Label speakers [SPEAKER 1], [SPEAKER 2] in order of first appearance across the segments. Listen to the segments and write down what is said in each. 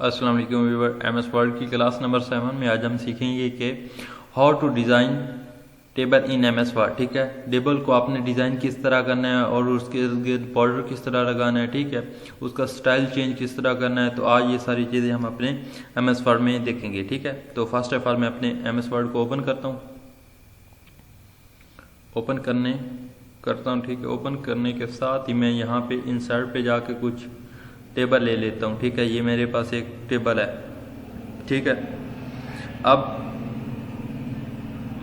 [SPEAKER 1] अस्सलाम वालेकुम viewer, MS Word की क्लास नंबर 7 में आज हम सीखेंगे कि how to design table in MS Word. ठीक है, टेबल को आपने डिज़ाइन किस तरह करना है और उसके बॉर्डर किस तरह लगाना है। ठीक है, उसका स्टाइल चेंज किस तरह करना है। तो आज ये सारी चीज़ें हम अपने एमएस वर्ड में देखेंगे। ठीक है, तो फर्स्ट ऑफ ऑल मैं अपने एमएस वर्ड को ओपन करता हूँ। ठीक है, ओपन करने के साथ ही मैं यहाँ पे इंसर्ट पे जाके कुछ टेबल ले लेता हूँ। ठीक है, ये मेरे पास एक टेबल है। ठीक है, अब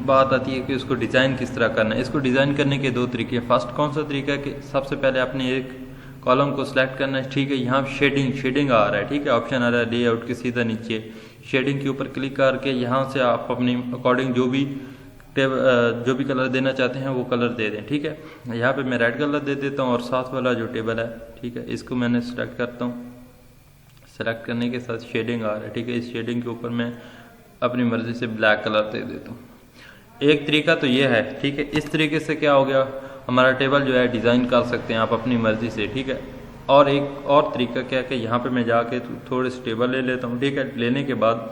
[SPEAKER 1] बात आती है कि उसको डिज़ाइन किस तरह करना है। इसको डिज़ाइन करने के दो तरीके हैं। फर्स्ट कौन सा तरीका है कि सबसे पहले आपने एक कॉलम को सिलेक्ट करना है। ठीक है, यहाँ शेडिंग आ रहा है। ठीक है, ऑप्शन आ रहा है लेआउट के सीधा नीचे, शेडिंग के ऊपर क्लिक करके यहाँ से आप अपनी अकॉर्डिंग जो भी कलर देना चाहते हैं वो कलर दे दें। ठीक है, यहाँ पे मैं रेड कलर दे देता हूँ और साथ वाला जो टेबल है, ठीक है, इसको मैंने सेलेक्ट करता हूँ। सेलेक्ट करने के साथ शेडिंग आ रहा है। ठीक है, इस शेडिंग के ऊपर मैं अपनी मर्जी से ब्लैक कलर दे देता हूँ। एक तरीका तो ये है। ठीक है, इस तरीके से क्या हो गया, हमारा टेबल जो है डिज़ाइन कर सकते हैं आप अपनी मर्जी से। ठीक है, और एक और तरीका क्या है कि यहाँ पे मैं जाके थोड़े से टेबल ले लेता हूँ। ठीक है, लेने के बाद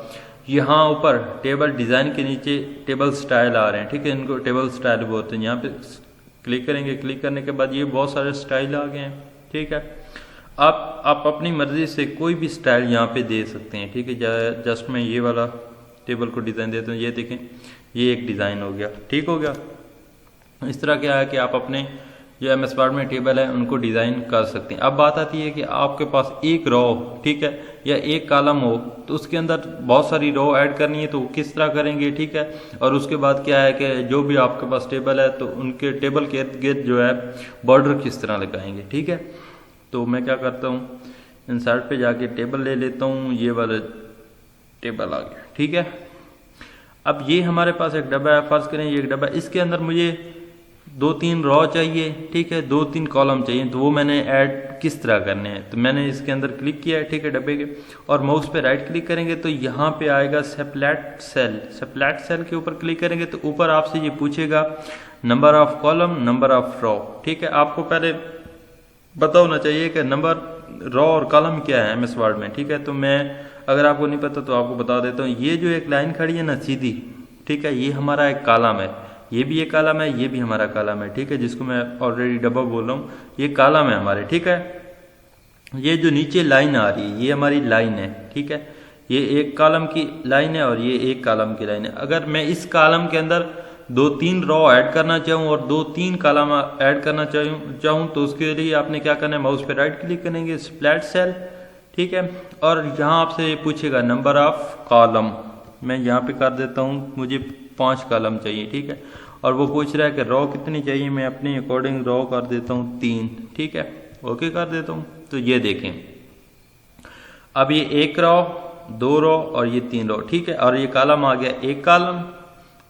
[SPEAKER 1] यहाँ ऊपर टेबल डिज़ाइन के नीचे टेबल स्टाइल आ रहे हैं। ठीक है, इनको टेबल स्टाइल बोलते हैं। यहाँ पे क्लिक करेंगे, क्लिक करने के बाद ये बहुत सारे स्टाइल आ गए हैं। ठीक है, आप अपनी मर्जी से कोई भी स्टाइल यहाँ पे दे सकते हैं। ठीक है, जस्ट मैं ये वाला टेबल को डिज़ाइन देता हूँ। ये देखें, ये एक डिज़ाइन हो गया। ठीक हो गया। इस तरह क्या है कि आप अपने जो एमएस वर्ड में टेबल है उनको डिज़ाइन कर सकते हैं। अब बात आती है कि आपके पास एक रो, ठीक है, या एक कॉलम हो तो उसके अंदर बहुत सारी रो ऐड करनी है, तो किस तरह करेंगे। ठीक है, और उसके बाद क्या है कि जो भी आपके पास टेबल है तो उनके टेबल के इर्द गिर्द जो है बॉर्डर किस तरह लगाएंगे। ठीक है, तो मैं क्या करता हूँ, इंसर्ट पे जाके टेबल ले लेता हूँ। ये वाला टेबल आ गया। ठीक है, अब ये हमारे पास एक डब्बा है। फर्ज करें ये एक डब्बा, इसके अंदर मुझे 2-3 रो चाहिए। ठीक है, 2-3 कॉलम चाहिए, तो वो मैंने ऐड किस तरह करने हैं। तो मैंने इसके अंदर क्लिक किया है। ठीक है, डब्बे के, और माउस पे राइट क्लिक करेंगे तो यहाँ पे आएगा सेपरेट सेल के ऊपर क्लिक करेंगे तो ऊपर आपसे ये पूछेगा number of column, number of row. ठीक है, आपको पहले पता होना चाहिए कि नंबर रो और कॉलम क्या है एमएस वर्ड में। ठीक है, तो मैं अगर आपको नहीं पता तो आपको बता देता हूँ। ये जो एक लाइन खड़ी है ना सीधी, ठीक है, ये हमारा एक कॉलम है, ये भी एक कॉलम है, ये भी हमारा कॉलम है। ठीक है, जिसको मैं ऑलरेडी डब्बा बोल रहा हूँ, ये कॉलम है हमारे। ठीक है, ये जो नीचे लाइन आ रही है ये हमारी लाइन है। ठीक है, ये एक कॉलम की लाइन है और ये एक कॉलम की लाइन है। अगर मैं इस कॉलम के अंदर 2-3 रो ऐड करना चाहूँ और 2-3 कॉलम ऐड करना चाहूँ तो उसके लिए आपने क्या करना है, माउस पे राइट क्लिक करेंगे, स्प्लिट सेल। ठीक है, और यहाँ आपसे पूछेगा नंबर ऑफ कॉलम, मैं यहाँ पे कर देता हूँ, मुझे 5 कॉलम चाहिए। ठीक है, और वो पूछ रहा है कि रो कितनी चाहिए, मैं अपने अकॉर्डिंग रो कर देता हूँ 3। ठीक है, ओके कर देता हूँ। तो ये देखें, अब ये 1 रो, 2 रो और ये 3 रो। ठीक है, और ये कॉलम आ गया, 1 कॉलम,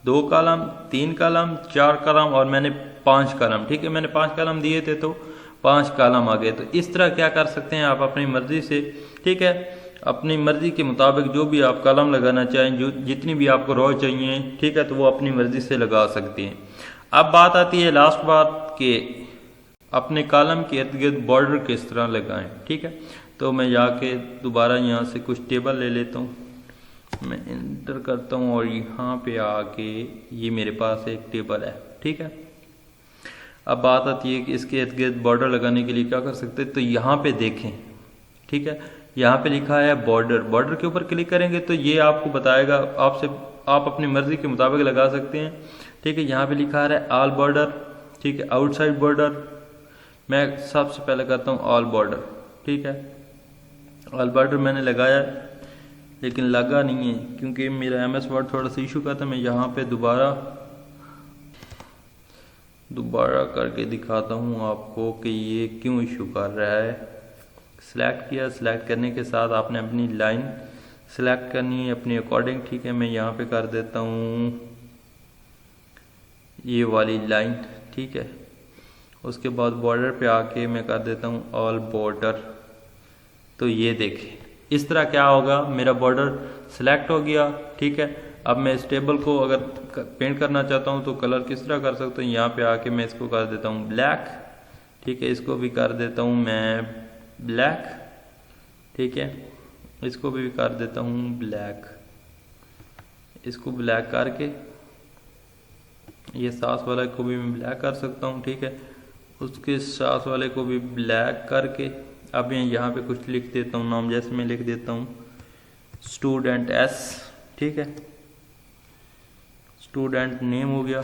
[SPEAKER 1] 2 कॉलम, 3 कॉलम, 4 कॉलम और मैंने 5 कॉलम। ठीक है, मैंने 5 कॉलम दिए थे तो 5 कॉलम आ गए। तो इस तरह क्या कर सकते हैं आप अपनी मर्जी से। ठीक है, अपनी मर्जी के मुताबिक जो भी आप कॉलम लगाना चाहें, जो जितनी भी आपको रो चाहिए, ठीक है, तो वो अपनी मर्जी से लगा सकते हैं। अब बात आती है लास्ट बात कि अपने कॉलम के इर्द गिर्द बॉर्डर किस तरह लगाएं। ठीक है, तो मैं जाके दोबारा यहाँ से कुछ टेबल ले लेता हूँ, मैं इंटर करता हूँ और यहाँ पे आके ये मेरे पास एक टेबल है। ठीक है, अब बात आती है कि इसके इर्द गिर्द बॉर्डर लगाने के लिए क्या कर सकते हैं। तो यहाँ पे देखें, ठीक है, यहाँ पे लिखा है बॉर्डर के ऊपर क्लिक करेंगे तो ये आपको बताएगा, आप अपनी मर्जी के मुताबिक लगा सकते हैं। ठीक है, यहाँ पे लिखा है ऑल बॉर्डर। ठीक है, आउटसाइड बॉर्डर, मैं सबसे पहले करता हूँ ऑल बॉर्डर। ठीक है, ऑल बॉर्डर मैंने लगाया लेकिन लगा नहीं है क्योंकि मेरा एमएस वर्ड थोड़ा सा इशू का था। मैं यहाँ पे दोबारा करके दिखाता हूँ आपको कि ये क्यों इशू कर रहा है। सिलेक्ट किया, सिलेक्ट करने के साथ आपने अपनी लाइन सिलेक्ट करनी है अपने अकॉर्डिंग। ठीक है, मैं यहाँ पे कर देता हूँ ये वाली लाइन। ठीक है, उसके बाद बॉर्डर पे आके मैं कर देता हूँ ऑल बॉर्डर। तो ये देखें, इस तरह क्या होगा, मेरा बॉर्डर सिलेक्ट हो गया। ठीक है, अब मैं इस टेबल को अगर पेंट करना चाहता हूँ तो कलर किस तरह कर सकता हूँ, यहाँ पे आके मैं इसको कर देता हूँ ब्लैक। ठीक है, इसको भी कर देता हूँ मैं ब्लैक। ठीक है, इसको भी कर देता हूँ ब्लैक। इसको ब्लैक करके ये साथ वाले को भी मैं ब्लैक कर सकता हूँ, ठीक है। उसके साथ वाले को भी ब्लैक करके अब मैं यहाँ पे कुछ लिख देता हूँ नाम, जैसे मैं लिख देता हूँ स्टूडेंट एस, ठीक है। स्टूडेंट नेम हो गया,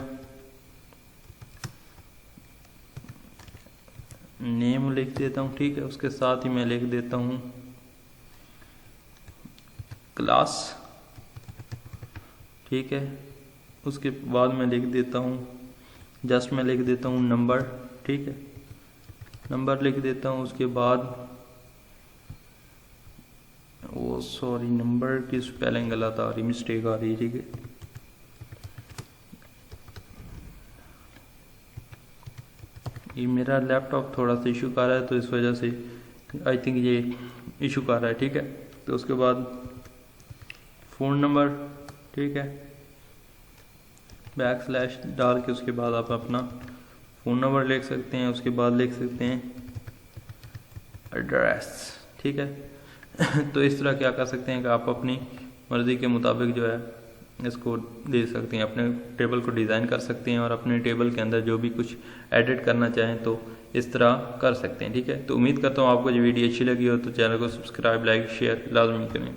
[SPEAKER 1] नेम लिख देता हूँ, ठीक है। उसके साथ ही मैं लिख देता हूँ क्लास, ठीक है। उसके बाद मैं लिख देता हूँ जस्ट मैं लिख देता हूँ नंबर, ठीक है। नंबर लिख देता हूँ। उसके बाद सॉरी नंबर की स्पेलिंग गलत आ रही, मिस्टेक आ रही है, ठीक है। ये मेरा लैपटॉप थोड़ा सा इशू कर रहा है तो इस वजह से आई थिंक ये इशू कर रहा है, ठीक है। तो उसके बाद फ़ोन नंबर, ठीक है, बैकस्लैश डाल के उसके बाद आप अपना फ़ोन नंबर लिख सकते हैं। उसके बाद लिख सकते हैं एड्रेस, ठीक है। तो इस तरह क्या कर सकते हैं कि आप अपनी मर्ज़ी के मुताबिक जो है इसको दे सकते हैं, अपने टेबल को डिज़ाइन कर सकते हैं और अपने टेबल के अंदर जो भी कुछ एडिट करना चाहें तो इस तरह कर सकते हैं, ठीक है। तो उम्मीद करता हूँ आपको ये वीडियो अच्छी लगी हो तो चैनल को सब्सक्राइब, लाइक, शेयर लाजमी करें।